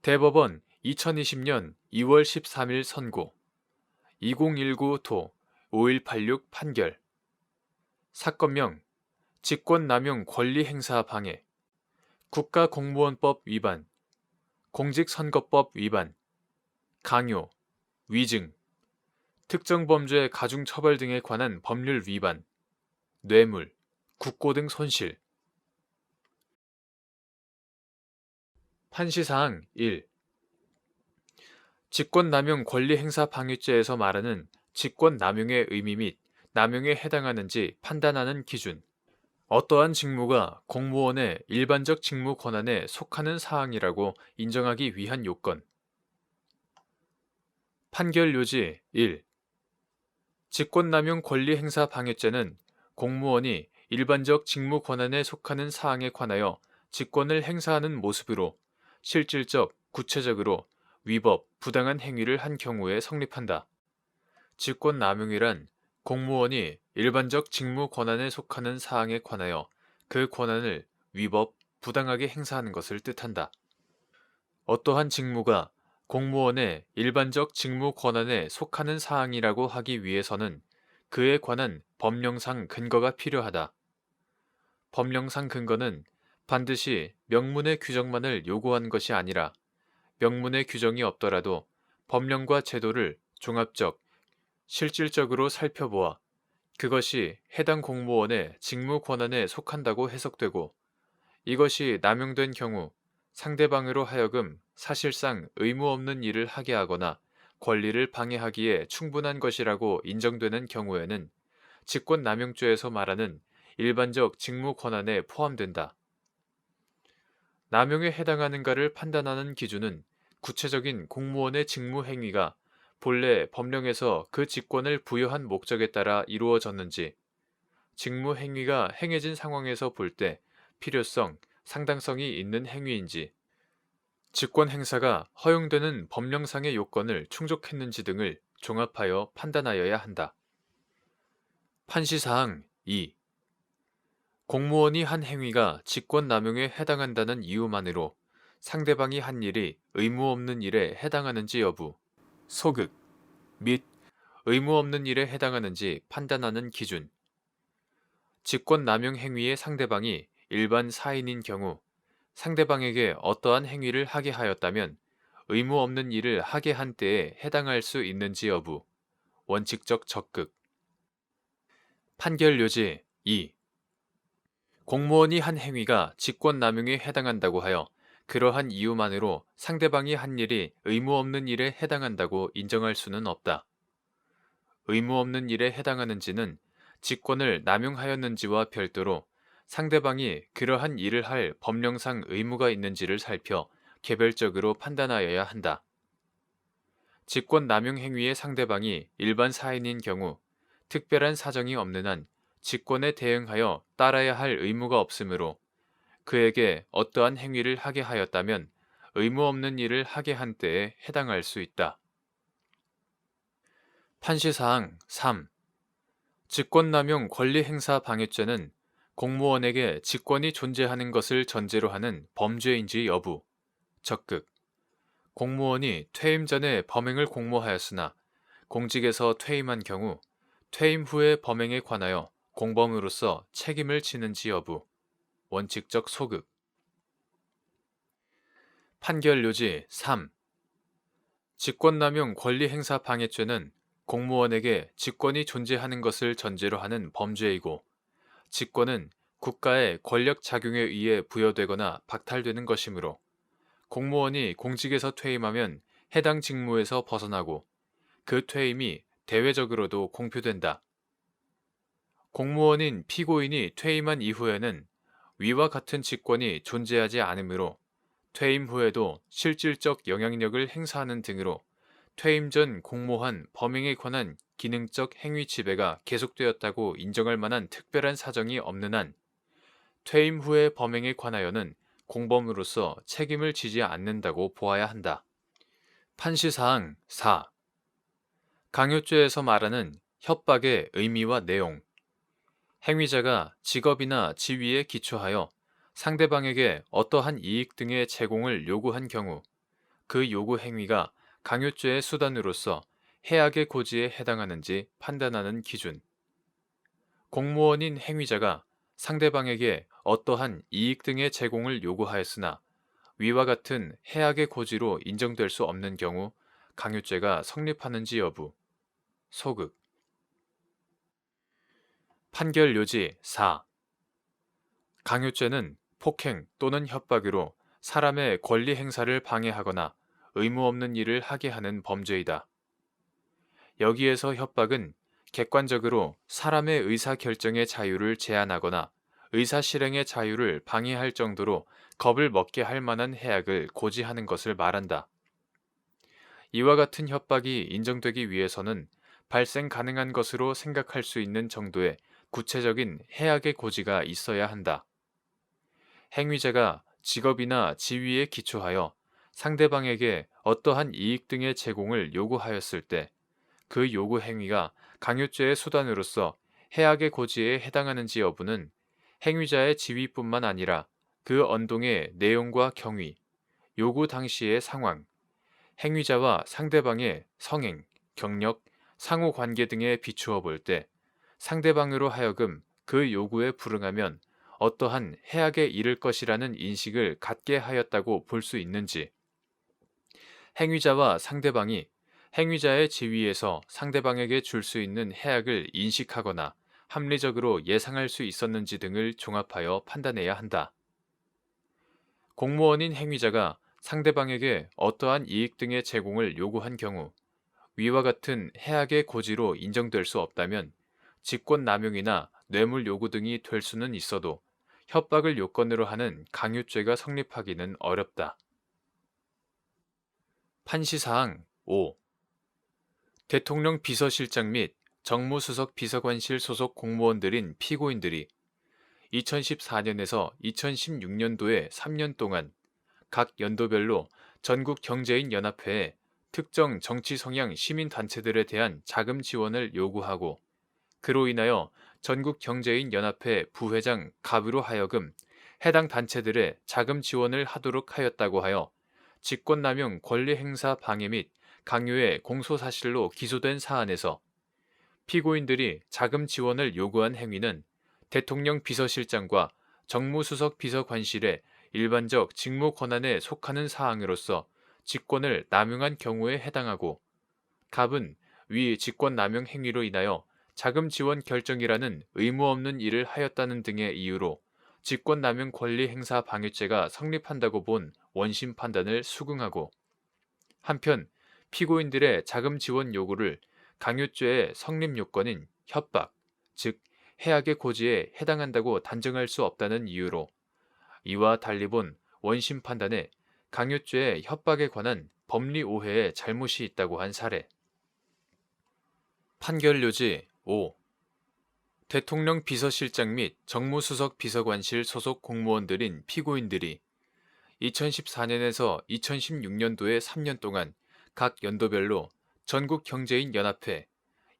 대법원 2020년 2월 13일 선고 2019도 5186 판결 사건명 직권남용 권리행사 방해 국가공무원법 위반 공직선거법 위반 강요 위증 특정범죄 가중처벌 등에 관한 법률 위반 뇌물 국고 등 손실 판시사항 1. 직권남용 권리행사 방해죄에서 말하는 직권남용의 의미 및 남용에 해당하는지 판단하는 기준 어떠한 직무가 공무원의 일반적 직무 권한에 속하는 사항이라고 인정하기 위한 요건 판결 요지 1. 직권남용 권리행사 방해죄는 공무원이 일반적 직무 권한에 속하는 사항에 관하여 직권을 행사하는 모습으로 실질적, 구체적으로 위법, 부당한 행위를 한 경우에 성립한다. 직권남용이란 공무원이 일반적 직무 권한에 속하는 사항에 관하여 그 권한을 위법, 부당하게 행사하는 것을 뜻한다. 어떠한 직무가 공무원의 일반적 직무 권한에 속하는 사항이라고 하기 위해서는 그에 관한 법령상 근거가 필요하다. 법령상 근거는 반드시 명문의 규정만을 요구한 것이 아니라 명문의 규정이 없더라도 법령과 제도를 종합적, 실질적으로 살펴보아 그것이 해당 공무원의 직무 권한에 속한다고 해석되고 이것이 남용된 경우 상대방으로 하여금 사실상 의무 없는 일을 하게 하거나 권리를 방해하기에 충분한 것이라고 인정되는 경우에는 직권남용죄에서 말하는 일반적 직무 권한에 포함된다. 남용에 해당하는가를 판단하는 기준은 구체적인 공무원의 직무 행위가 본래 법령에서 그 직권을 부여한 목적에 따라 이루어졌는지, 직무 행위가 행해진 상황에서 볼 때 필요성, 상당성이 있는 행위인지, 직권 행사가 허용되는 법령상의 요건을 충족했는지 등을 종합하여 판단하여야 한다. 판시사항 2. 공무원이 한 행위가 직권남용에 해당한다는 이유만으로 상대방이 한 일이 의무 없는 일에 해당하는지 여부, 소극 및 의무 없는 일에 해당하는지 판단하는 기준. 직권남용 행위의 상대방이 일반 사인인 경우 상대방에게 어떠한 행위를 하게 하였다면 의무 없는 일을 하게 한 때에 해당할 수 있는지 여부, 원칙적 적극. 판결 요지 2. 공무원이 한 행위가 직권남용에 해당한다고 하여 그러한 이유만으로 상대방이 한 일이 의무 없는 일에 해당한다고 인정할 수는 없다. 의무 없는 일에 해당하는지는 직권을 남용하였는지와 별도로 상대방이 그러한 일을 할 법령상 의무가 있는지를 살펴 개별적으로 판단하여야 한다. 직권 남용 행위의 상대방이 일반 사인인 경우 특별한 사정이 없는 한 직권에 대응하여 따라야 할 의무가 없으므로 그에게 어떠한 행위를 하게 하였다면 의무 없는 일을 하게 한 때에 해당할 수 있다. 판시사항 3. 직권남용 권리행사 방해죄는 공무원에게 직권이 존재하는 것을 전제로 하는 범죄인지 여부, 적극. 공무원이 퇴임 전에 범행을 공모하였으나 공직에서 퇴임한 경우 퇴임 후의 범행에 관하여 공범으로서 책임을 지는지 여부, 원칙적 소극. 판결 요지 3. 직권남용 권리행사 방해죄는 공무원에게 직권이 존재하는 것을 전제로 하는 범죄이고 직권은 국가의 권력 작용에 의해 부여되거나 박탈되는 것이므로 공무원이 공직에서 퇴임하면 해당 직무에서 벗어나고 그 퇴임이 대외적으로도 공표된다. 공무원인 피고인이 퇴임한 이후에는 위와 같은 직권이 존재하지 않으므로 퇴임 후에도 실질적 영향력을 행사하는 등으로 퇴임 전 공모한 범행에 관한 기능적 행위 지배가 계속되었다고 인정할 만한 특별한 사정이 없는 한 퇴임 후의 범행에 관하여는 공범으로서 책임을 지지 않는다고 보아야 한다. 판시사항 4. 강요죄에서 말하는 협박의 의미와 내용. 행위자가 직업이나 지위에 기초하여 상대방에게 어떠한 이익 등의 제공을 요구한 경우 그 요구 행위가 강요죄의 수단으로서 해악의 고지에 해당하는지 판단하는 기준. 공무원인 행위자가 상대방에게 어떠한 이익 등의 제공을 요구하였으나 위와 같은 해악의 고지로 인정될 수 없는 경우 강요죄가 성립하는지 여부. 소극. 판결 요지 4. 강요죄는 폭행 또는 협박으로 사람의 권리 행사를 방해하거나 의무 없는 일을 하게 하는 범죄이다. 여기에서 협박은 객관적으로 사람의 의사 결정의 자유를 제한하거나 의사 실행의 자유를 방해할 정도로 겁을 먹게 할 만한 해악을 고지하는 것을 말한다. 이와 같은 협박이 인정되기 위해서는 발생 가능한 것으로 생각할 수 있는 정도의 구체적인 해악의 고지가 있어야 한다. 행위자가 직업이나 지위에 기초하여 상대방에게 어떠한 이익 등의 제공을 요구하였을 때 그 요구 행위가 강요죄의 수단으로서 해악의 고지에 해당하는지 여부는 행위자의 지위뿐만 아니라 그 언동의 내용과 경위, 요구 당시의 상황, 행위자와 상대방의 성행, 경력, 상호 관계 등에 비추어 볼 때 상대방으로 하여금 그 요구에 불응하면 어떠한 해악에 이를 것이라는 인식을 갖게 하였다고 볼 수 있는지, 행위자와 상대방이 행위자의 지위에서 상대방에게 줄 수 있는 해악을 인식하거나 합리적으로 예상할 수 있었는지 등을 종합하여 판단해야 한다. 공무원인 행위자가 상대방에게 어떠한 이익 등의 제공을 요구한 경우 위와 같은 해악의 고지로 인정될 수 없다면 직권남용이나 뇌물 요구 등이 될 수는 있어도 협박을 요건으로 하는 강요죄가 성립하기는 어렵다. 판시사항 5. 대통령 비서실장 및 정무수석 비서관실 소속 공무원들인 피고인들이 2014년에서 2016년도에 3년 동안 각 연도별로 전국경제인연합회에 특정 정치 성향 시민단체들에 대한 자금 지원을 요구하고 그로 인하여 전국경제인연합회 부회장 갑으로 하여금 해당 단체들의 자금 지원을 하도록 하였다고 하여 직권남용 권리행사 방해 및 강요의 공소사실로 기소된 사안에서 피고인들이 자금 지원을 요구한 행위는 대통령 비서실장과 정무수석 비서관실의 일반적 직무 권한에 속하는 사항으로서 직권을 남용한 경우에 해당하고 갑은 위 직권남용 행위로 인하여 자금 지원 결정이라는 의무 없는 일을 하였다는 등의 이유로 직권남용 권리 행사 방해죄가 성립한다고 본 원심 판단을 수긍하고 한편 피고인들의 자금 지원 요구를 강요죄의 성립 요건인 협박, 즉 해악의 고지에 해당한다고 단정할 수 없다는 이유로 이와 달리 본 원심 판단에 강요죄의 협박에 관한 법리 오해에 잘못이 있다고 한 사례. 판결 요지 5. 대통령 비서실장 및 정무수석 비서관실 소속 공무원들인 피고인들이 2014년에서 2016년도에 3년 동안 각 연도별로 전국경제인연합회,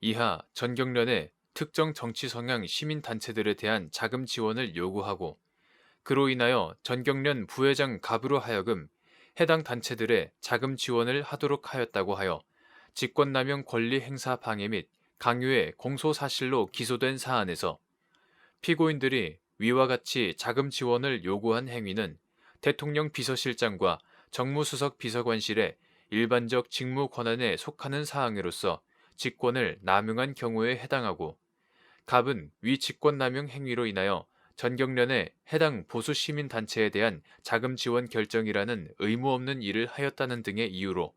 이하 전경련의 특정 정치 성향 시민단체들에 대한 자금 지원을 요구하고 그로 인하여 전경련 부회장 갑으로 하여금 해당 단체들의 자금 지원을 하도록 하였다고 하여 직권남용 권리 행사 방해 및 강요의 공소사실로 기소된 사안에서 피고인들이 위와 같이 자금 지원을 요구한 행위는 대통령 비서실장과 정무수석 비서관실의 일반적 직무 권한에 속하는 사항으로서 직권을 남용한 경우에 해당하고 갑은 위 직권남용 행위로 인하여 전경련의 해당 보수시민단체에 대한 자금 지원 결정이라는 의무 없는 일을 하였다는 등의 이유로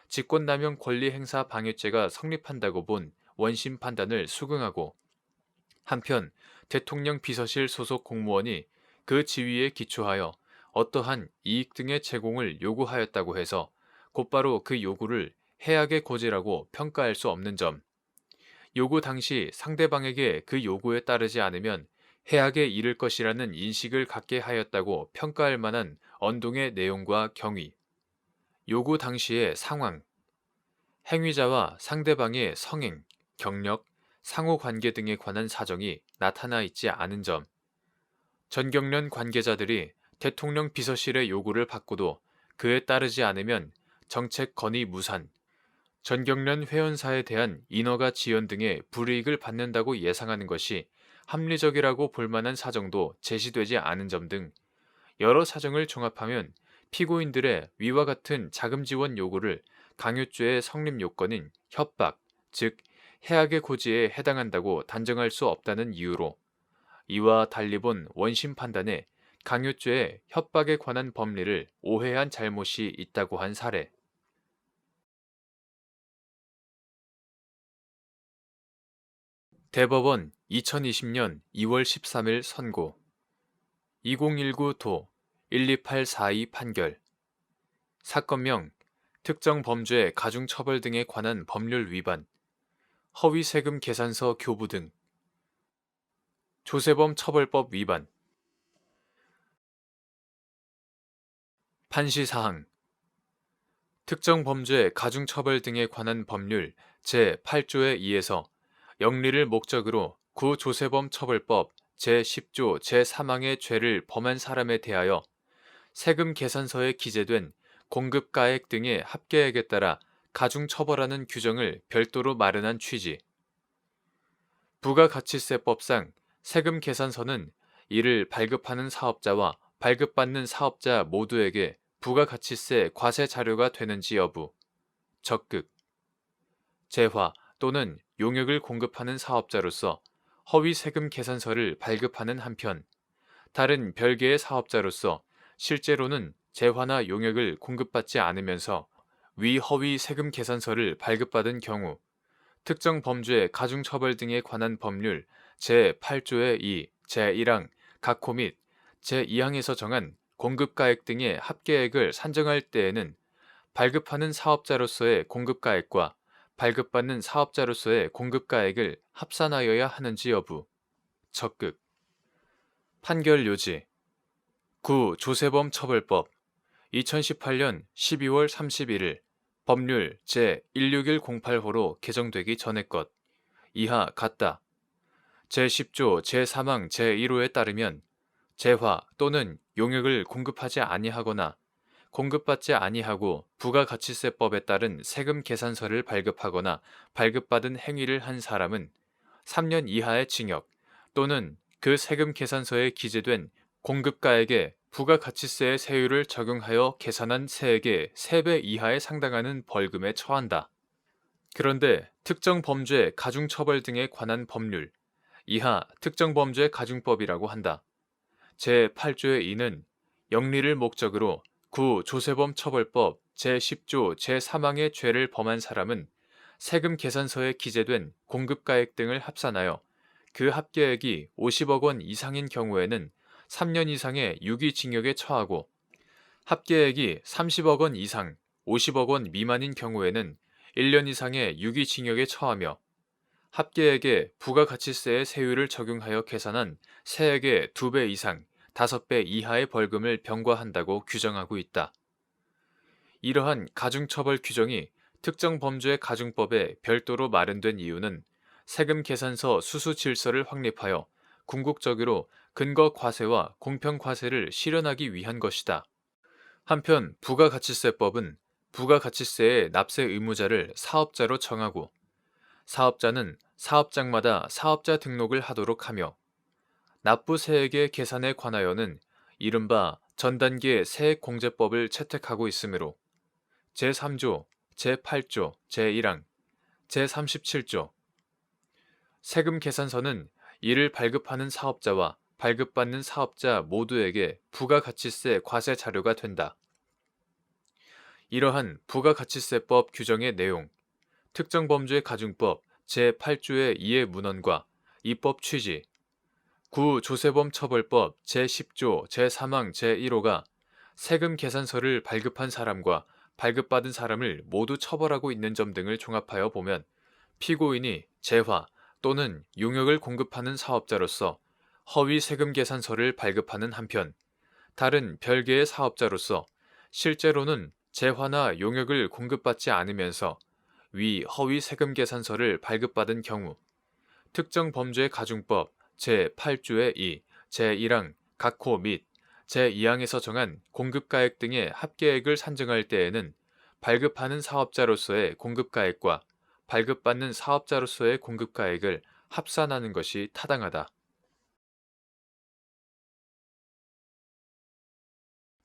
직권남용 권리행사 방해죄가 성립한다고 본 원심 판단을 수긍하고 한편 대통령 비서실 소속 공무원이 그 지위에 기초하여 어떠한 이익 등의 제공을 요구하였다고 해서 곧바로 그 요구를 해악의 고지라고 평가할 수 없는 점, 요구 당시 상대방에게 그 요구에 따르지 않으면 해악에 이를 것이라는 인식을 갖게 하였다고 평가할 만한 언동의 내용과 경위, 요구 당시의 상황, 행위자와 상대방의 성행, 경력, 상호관계 등에 관한 사정이 나타나 있지 않은 점, 전경련 관계자들이 대통령 비서실의 요구를 받고도 그에 따르지 않으면 정책 건의 무산, 전경련 회원사에 대한 인허가 지연 등의 불이익을 받는다고 예상하는 것이 합리적이라고 볼 만한 사정도 제시되지 않은 점 등 여러 사정을 종합하면 피고인들의 위와 같은 자금 지원 요구를 강요죄의 성립 요건인 협박, 즉 해악의 고지에 해당한다고 단정할 수 없다는 이유로 이와 달리 본 원심 판단에 강요죄의 협박에 관한 법리를 오해한 잘못이 있다고 한 사례. 대법원 2020년 2월 13일 선고 2019도 12842 판결 사건명 특정 범죄 가중처벌 등에 관한 법률 위반 허위 세금 계산서 교부 등 조세범 처벌법 위반 판시사항 특정 범죄 가중처벌 등에 관한 법률 제8조의 2에서 영리를 목적으로 구조세범 처벌법 제10조 제3항의 죄를 범한 사람에 대하여 세금 계산서에 기재된 공급가액 등의 합계액에 따라 가중처벌하는 규정을 별도로 마련한 취지. 부가가치세법상 세금 계산서는 이를 발급하는 사업자와 발급받는 사업자 모두에게 부가가치세 과세 자료가 되는지 여부, 적극, 재화 또는 용역을 공급하는 사업자로서 허위 세금 계산서를 발급하는 한편 다른 별개의 사업자로서 실제로는 재화나 용역을 공급받지 않으면서 위 허위 세금 계산서를 발급받은 경우 특정 범죄 가중처벌 등에 관한 법률 제8조의 2, 제1항 각호 및 제2항에서 정한 공급가액 등의 합계액을 산정할 때에는 발급하는 사업자로서의 공급가액과 발급받는 사업자로서의 공급가액을 합산하여야 하는지 여부, 적극, 판결 요지, 구 조세범 처벌법 2018년 12월 31일 법률 제16108호로 개정되기 전의 것 이하 같다. 제10조 제3항 제1호에 따르면 재화 또는 용역을 공급하지 아니하거나 공급받지 아니하고 부가가치세법에 따른 세금 계산서를 발급하거나 발급받은 행위를 한 사람은 3년 이하의 징역 또는 그 세금 계산서에 기재된 공급가액에 부가가치세의 세율을 적용하여 계산한 세액의 3배 이하에 상당하는 벌금에 처한다. 그런데 특정 범죄 가중처벌 등에 관한 법률 이하 특정범죄 가중법이라고 한다. 제8조의 2는 영리를 목적으로 구 조세범 처벌법 제10조 제3항의 죄를 범한 사람은 세금 계산서에 기재된 공급가액 등을 합산하여 그 합계액이 50억 원 이상인 경우에는 3년 이상의 유기징역에 처하고 합계액이 30억 원 이상, 50억 원 미만인 경우에는 1년 이상의 유기징역에 처하며 합계액에 부가가치세의 세율을 적용하여 계산한 세액의 2배 이상, 5배 이하의 벌금을 병과한다고 규정하고 있다. 이러한 가중처벌 규정이 특정 범죄 가중법에 별도로 마련된 이유는 세금 계산서 수수 질서를 확립하여 궁극적으로 근거 과세와 공평 과세를 실현하기 위한 것이다. 한편 부가가치세법은 부가가치세의 납세 의무자를 사업자로 정하고 사업자는 사업장마다 사업자 등록을 하도록 하며 납부 세액의 계산에 관하여는 이른바 전단계 세액공제법을 채택하고 있으므로 제3조, 제8조, 제1항, 제37조 세금 계산서는 이를 발급하는 사업자와 발급받는 사업자 모두에게 부가가치세 과세 자료가 된다. 이러한 부가가치세법 규정의 내용, 특정범죄 가중법 제8조의 2의 문헌과 입법 취지, 구 조세범 처벌법 제10조 제3항 제1호가 세금 계산서를 발급한 사람과 발급받은 사람을 모두 처벌하고 있는 점 등을 종합하여 보면 피고인이 재화 또는 용역을 공급하는 사업자로서 허위 세금 계산서를 발급하는 한편 다른 별개의 사업자로서 실제로는 재화나 용역을 공급받지 않으면서 위 허위 세금 계산서를 발급받은 경우 특정 범죄 가중법 제8조의 2, 제1항 각호 및 제2항에서 정한 공급가액 등의 합계액을 산정할 때에는 발급하는 사업자로서의 공급가액과 발급받는 사업자로서의 공급가액을 합산하는 것이 타당하다.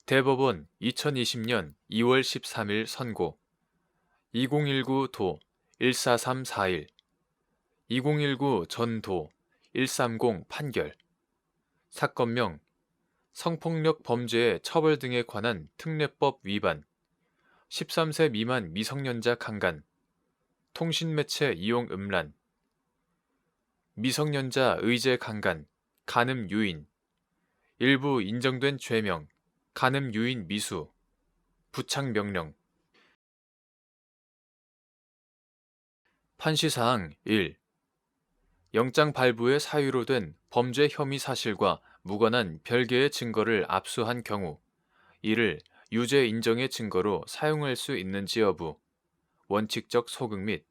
대법원 2020년 2월 13일 선고 2019도 14341 2019 전도 130 판결 사건명 성폭력 범죄의 처벌 등에 관한 특례법 위반 13세 미만 미성년자 강간 통신매체 이용 음란 미성년자 의제 강간 간음 유인 일부 인정된 죄명 간음 유인 미수 부착 명령 판시사항 1. 영장 발부의 사유로 된 범죄 혐의 사실과 무관한 별개의 증거를 압수한 경우 이를 유죄 인정의 증거로 사용할 수 있는지 여부 원칙적 소극 및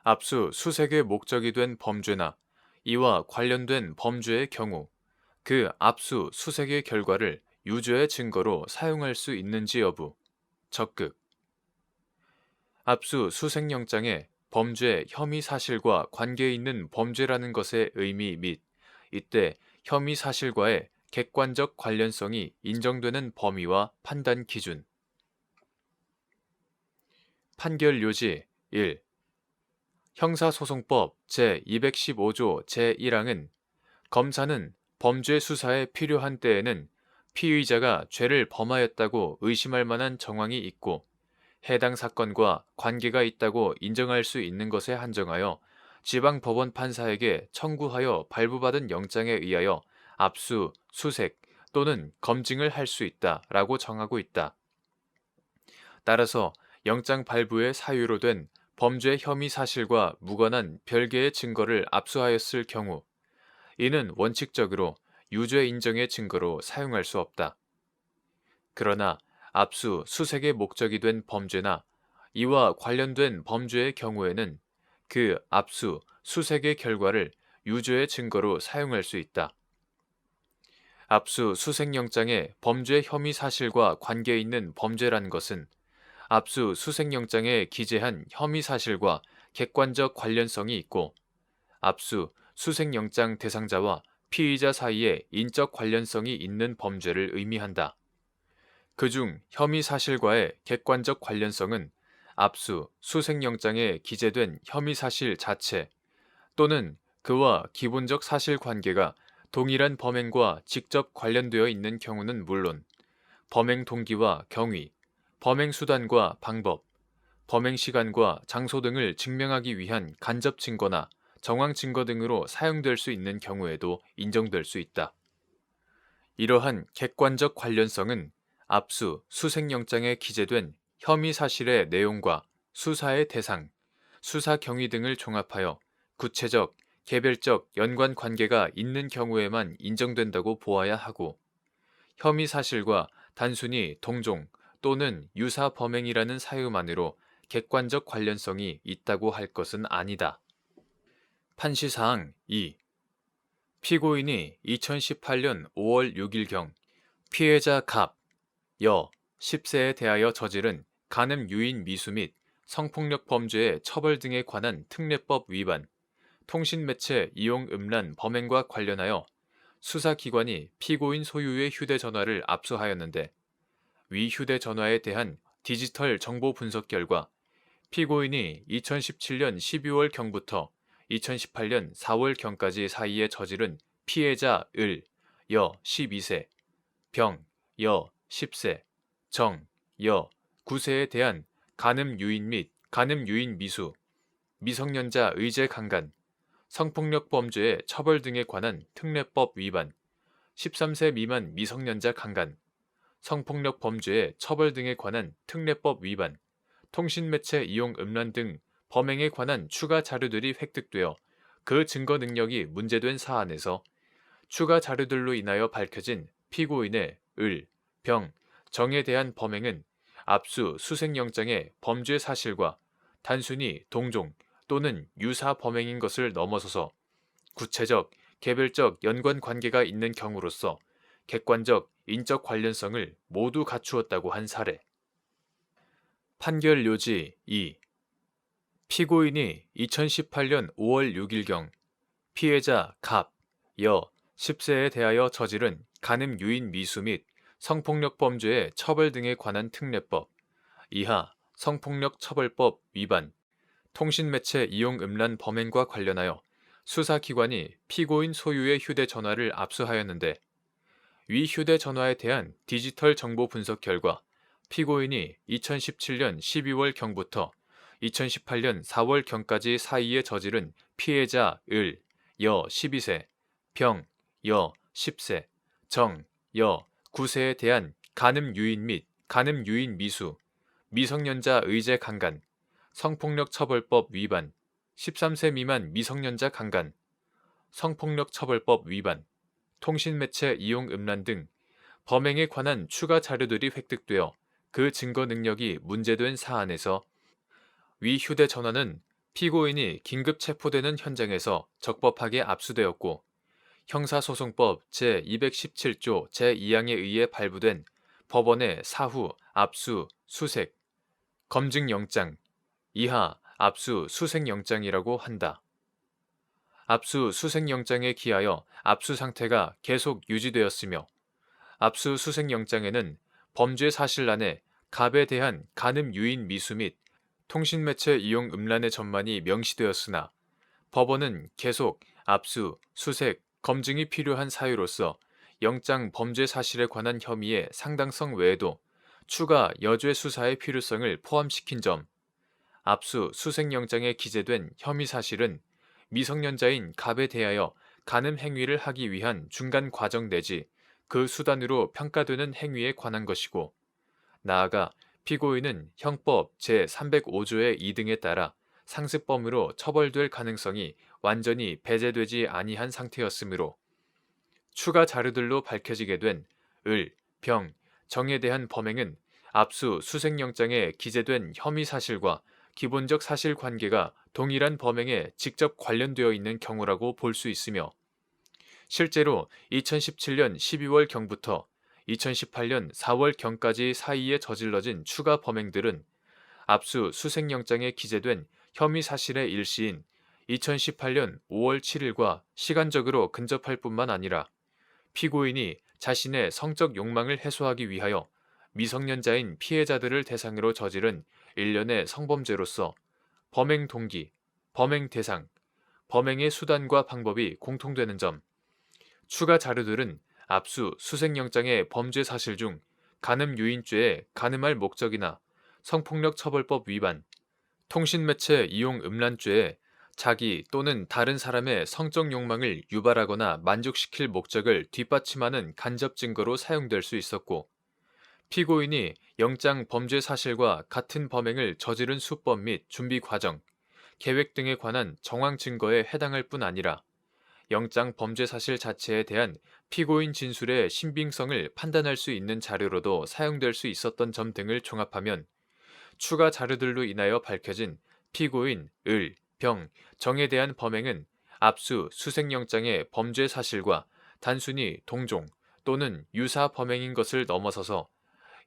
압수 수색의 목적이 된 범죄나 이와 관련된 범죄의 경우 그 압수 수색의 결과를 유죄의 증거로 사용할 수 있는지 여부 적극 압수 수색영장에 범죄 혐의 사실과 관계 있는 범죄라는 것의 의미 및 이때 혐의 사실과의 객관적 관련성이 인정되는 범위와 판단 기준 판결 요지 1. 형사소송법 제215조 제1항은 검사는 범죄 수사에 필요한 때에는 피의자가 죄를 범하였다고 의심할 만한 정황이 있고 해당 사건과 관계가 있다고 인정할 수 있는 것에 한정하여 지방법원 판사에게 청구하여 발부받은 영장에 의하여 압수, 수색 또는 검증을 할 수 있다라고 정하고 있다. 따라서 영장 발부의 사유로 된 범죄 혐의 사실과 무관한 별개의 증거를 압수하였을 경우 이는 원칙적으로 유죄 인정의 증거로 사용할 수 없다. 그러나 압수, 수색의 목적이 된 범죄나 이와 관련된 범죄의 경우에는 그 압수, 수색의 결과를 유죄의 증거로 사용할 수 있다. 압수, 수색영장의 범죄 혐의 사실과 관계 있는 범죄란 것은 압수, 수색영장에 기재한 혐의 사실과 객관적 관련성이 있고 압수, 수색영장 대상자와 피의자 사이에 인적 관련성이 있는 범죄를 의미한다. 그중 혐의 사실과의 객관적 관련성은 압수, 수색영장에 기재된 혐의 사실 자체 또는 그와 기본적 사실관계가 동일한 범행과 직접 관련되어 있는 경우는 물론 범행 동기와 경위, 범행 수단과 방법, 범행 시간과 장소 등을 증명하기 위한 간접 증거나 정황 증거 등으로 사용될 수 있는 경우에도 인정될 수 있다. 이러한 객관적 관련성은 압수, 수색영장에 기재된 혐의 사실의 내용과 수사의 대상, 수사 경위 등을 종합하여 구체적, 개별적 연관 관계가 있는 경우에만 인정된다고 보아야 하고 혐의 사실과 단순히 동종 또는 유사 범행이라는 사유만으로 객관적 관련성이 있다고 할 것은 아니다. 판시사항 2. 피고인이 2018년 5월 6일경 피해자 갑, 여, 10세에 대하여 저지른 간음 유인 미수 및 성폭력 범죄의 처벌 등에 관한 특례법 위반, 통신매체 이용 음란 범행과 관련하여 수사기관이 피고인 소유의 휴대전화를 압수하였는데 위 휴대전화에 대한 디지털 정보 분석 결과 피고인이 2017년 12월경부터 2018년 4월경까지 사이에 저지른 피해자 을, 여 12세, 병, 여 10세, 정, 여 9세에 대한 간음 유인 및 간음 유인 미수, 미성년자 의제 강간, 성폭력 범죄의 처벌 등에 관한 특례법 위반, 13세 미만 미성년자 강간, 성폭력 범죄의 처벌 등에 관한 특례법 위반, 통신매체 이용 음란 등 범행에 관한 추가 자료들이 획득되어 그 증거 능력이 문제된 사안에서 추가 자료들로 인하여 밝혀진 피고인의 을, 병, 정에 대한 범행은 압수, 수색영장의 범죄 사실과 단순히 동종 또는 유사 범행인 것을 넘어서서 구체적, 개별적 연관 관계가 있는 경우로서 객관적, 인적 관련성을 모두 갖추었다고 한 사례. 판결 요지 2. 피고인이 2018년 5월 6일경 피해자 갑, 여, 10세에 대하여 저지른 간음 유인 미수 및 성폭력 범죄의 처벌 등에 관한 특례법, 이하 성폭력 처벌법 위반, 통신매체 이용 음란 범행과 관련하여 수사기관이 피고인 소유의 휴대전화를 압수하였는데 위 휴대전화에 대한 디지털 정보 분석 결과 피고인이 2017년 12월경부터 2018년 4월경까지 사이에 저지른 피해자 을, 여 12세, 병, 여 10세, 정, 여 9세에 대한 간음 유인 및 간음 유인 미수, 미성년자 의제 강간, 성폭력 처벌법 위반, 13세 미만 미성년자 강간, 성폭력 처벌법 위반, 통신매체 이용 음란 등 범행에 관한 추가 자료들이 획득되어 그 증거 능력이 문제된 사안에서 위 휴대전화는 피고인이 긴급 체포되는 현장에서 적법하게 압수되었고 형사소송법 제217조 제2항에 의해 발부된 법원의 사후 압수, 수색, 검증영장, 이하 압수, 수색영장이라고 한다. 압수, 수색영장에 기하여 압수 상태가 계속 유지되었으며 압수수색영장에는 범죄 사실란에 갑에 대한 간음 유인 미수 및 통신매체 이용 음란의 전만이 명시되었으나 법원은 계속 압수, 수색, 검증이 필요한 사유로서 영장 범죄 사실에 관한 혐의의 상당성 외에도 추가 여죄 수사의 필요성을 포함시킨 점, 압수, 수색영장에 기재된 혐의 사실은 미성년자인 갑에 대하여 간음 행위를 하기 위한 중간 과정 내지 그 수단으로 평가되는 행위에 관한 것이고 나아가 피고인은 형법 제305조의 2등에 따라 상습범으로 처벌될 가능성이 완전히 배제되지 아니한 상태였으므로 추가 자료들로 밝혀지게 된 을, 병, 정에 대한 범행은 압수, 수색영장에 기재된 혐의 사실과 기본적 사실관계가 동일한 범행에 직접 관련되어 있는 경우라고 볼 수 있으며 실제로 2017년 12월경부터 2018년 4월경까지 사이에 저질러진 추가 범행들은 압수 수색영장에 기재된 혐의 사실의 일시인 2018년 5월 7일과 시간적으로 근접할 뿐만 아니라 피고인이 자신의 성적 욕망을 해소하기 위하여 미성년자인 피해자들을 대상으로 저지른 일련의 성범죄로서 범행 동기, 범행 대상, 범행의 수단과 방법이 공통되는 점, 추가 자료들은 압수, 수색영장의 범죄 사실 중 간음 유인죄의 간음할 목적이나 성폭력 처벌법 위반, 통신매체 이용 음란죄의 자기 또는 다른 사람의 성적 욕망을 유발하거나 만족시킬 목적을 뒷받침하는 간접 증거로 사용될 수 있었고 피고인이 영장 범죄 사실과 같은 범행을 저지른 수법 및 준비 과정, 계획 등에 관한 정황 증거에 해당할 뿐 아니라 영장 범죄 사실 자체에 대한 피고인 진술의 신빙성을 판단할 수 있는 자료로도 사용될 수 있었던 점 등을 종합하면 추가 자료들로 인하여 밝혀진 피고인 을, 병, 정에 대한 범행은 압수, 수색영장의 범죄 사실과 단순히 동종 또는 유사 범행인 것을 넘어서서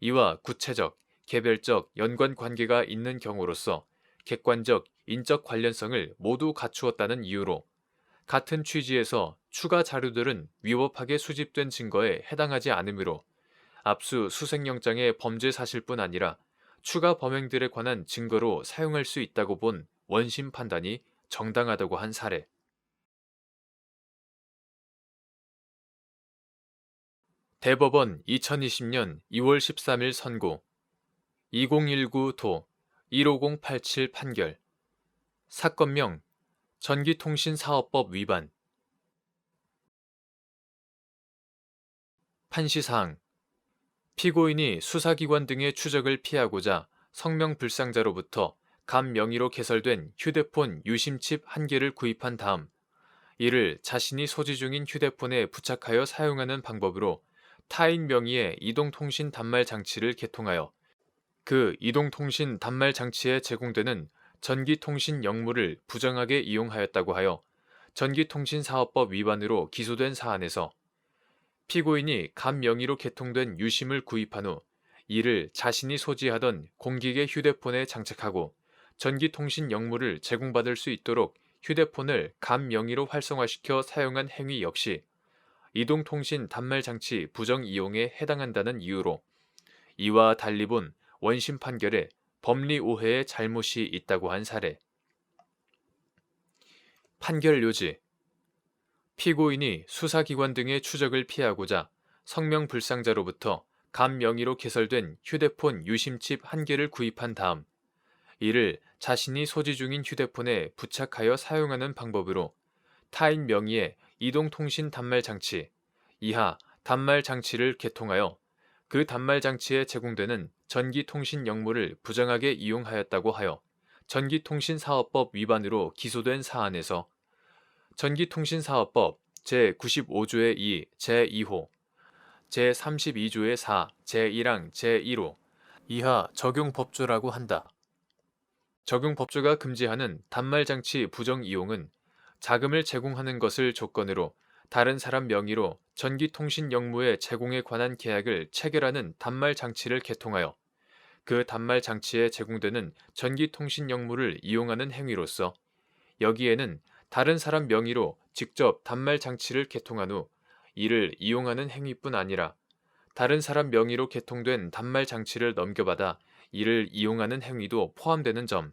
이와 구체적, 개별적 연관 관계가 있는 경우로서 객관적, 인적 관련성을 모두 갖추었다는 이유로 같은 취지에서 추가 자료들은 위법하게 수집된 증거에 해당하지 않으므로 압수 수색영장의 범죄 사실뿐 아니라 추가 범행들에 관한 증거로 사용할 수 있다고 본 원심 판단이 정당하다고 한 사례. 대법원 2020년 2월 13일 선고 2019도 15087 판결 사건명 전기통신사업법 위반 판시사항 피고인이 수사기관 등의 추적을 피하고자 성명불상자로부터 감 명의로 개설된 휴대폰 유심칩 1개를 구입한 다음 이를 자신이 소지 중인 휴대폰에 부착하여 사용하는 방법으로 타인 명의의 이동통신 단말 장치를 개통하여 그 이동통신 단말 장치에 제공되는 전기통신 역물을 부정하게 이용하였다고 하여 전기통신사업법 위반으로 기소된 사안에서 피고인이 감 명의로 개통된 유심을 구입한 후 이를 자신이 소지하던 공기계 휴대폰에 장착하고 전기통신 역무를 제공받을 수 있도록 휴대폰을 간 명의로 활성화시켜 사용한 행위 역시 이동통신 단말장치 부정 이용에 해당한다는 이유로 이와 달리 본 원심 판결에 법리 오해의 잘못이 있다고 한 사례. 판결 요지. 피고인이 수사기관 등의 추적을 피하고자 성명불상자로부터 간 명의로 개설된 휴대폰 유심칩 1개를 구입한 다음 이를 자신이 소지 중인 휴대폰에 부착하여 사용하는 방법으로 타인 명의의 이동통신 단말장치 이하 단말장치를 개통하여 그 단말장치에 제공되는 전기통신 역무를 부정하게 이용하였다고 하여 전기통신사업법 위반으로 기소된 사안에서 전기통신사업법 제95조의 2 제2호 제32조의 4 제1항 제1호 이하 적용법조라고 한다. 적용법조가 금지하는 단말장치 부정 이용은 자금을 제공하는 것을 조건으로 다른 사람 명의로 전기통신 역무의 제공에 관한 계약을 체결하는 단말장치를 개통하여 그 단말장치에 제공되는 전기통신 역무를 이용하는 행위로서 여기에는 다른 사람 명의로 직접 단말장치를 개통한 후 이를 이용하는 행위뿐 아니라 다른 사람 명의로 개통된 단말장치를 넘겨받아 이를 이용하는 행위도 포함되는 점.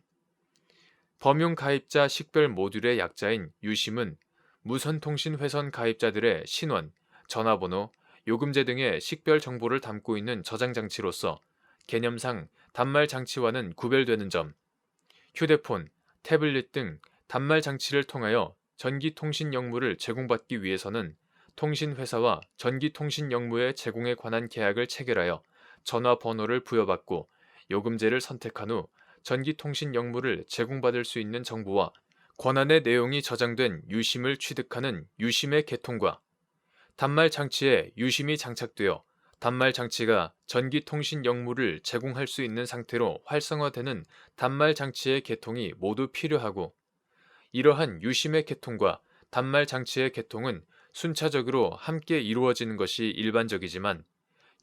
범용 가입자 식별 모듈의 약자인 유심은 무선통신회선 가입자들의 신원, 전화번호, 요금제 등의 식별 정보를 담고 있는 저장장치로서 개념상 단말장치와는 구별되는 점. 휴대폰, 태블릿 등 단말장치를 통하여 전기통신 역무를 제공받기 위해서는 통신회사와 전기통신 역무의 제공에 관한 계약을 체결하여 전화번호를 부여받고 요금제를 선택한 후 전기통신 역무를 제공받을 수 있는 정보와 권한의 내용이 저장된 유심을 취득하는 유심의 개통과 단말장치에 유심이 장착되어 단말장치가 전기통신 역무를 제공할 수 있는 상태로 활성화되는 단말장치의 개통이 모두 필요하고 이러한 유심의 개통과 단말장치의 개통은 순차적으로 함께 이루어지는 것이 일반적이지만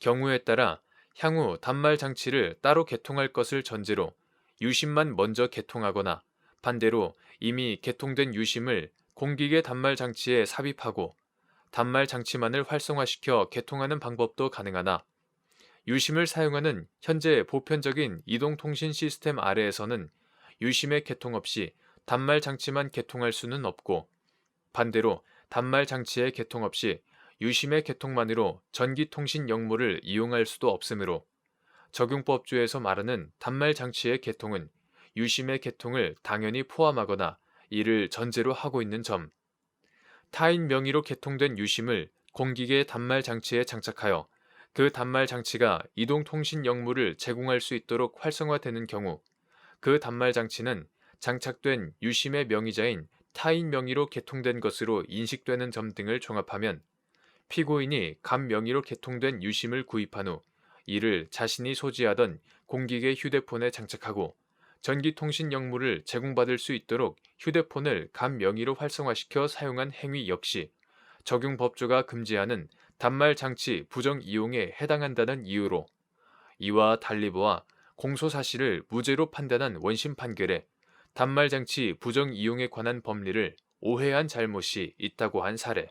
경우에 따라 향후 단말장치를 따로 개통할 것을 전제로 유심만 먼저 개통하거나 반대로 이미 개통된 유심을 공기계 단말장치에 삽입하고 단말장치만을 활성화시켜 개통하는 방법도 가능하나 유심을 사용하는 현재 보편적인 이동통신 시스템 아래에서는 유심의 개통 없이 단말장치만 개통할 수는 없고 반대로 단말장치의 개통 없이 유심의 개통만으로 전기통신 역무를 이용할 수도 없으므로 적용법조에서 말하는 단말장치의 개통은 유심의 개통을 당연히 포함하거나 이를 전제로 하고 있는 점. 타인 명의로 개통된 유심을 공기계 단말장치에 장착하여 그 단말장치가 이동통신 역무를 제공할 수 있도록 활성화되는 경우 그 단말장치는 장착된 유심의 명의자인 타인 명의로 개통된 것으로 인식되는 점 등을 종합하면 피고인이 간 명의로 개통된 유심을 구입한 후 이를 자신이 소지하던 공기계 휴대폰에 장착하고 전기통신 역무를 제공받을 수 있도록 휴대폰을 간 명의로 활성화시켜 사용한 행위 역시 적용법조가 금지하는 단말장치 부정 이용에 해당한다는 이유로 이와 달리 보아 공소사실을 무죄로 판단한 원심 판결에 단말장치 부정 이용에 관한 법리를 오해한 잘못이 있다고 한 사례.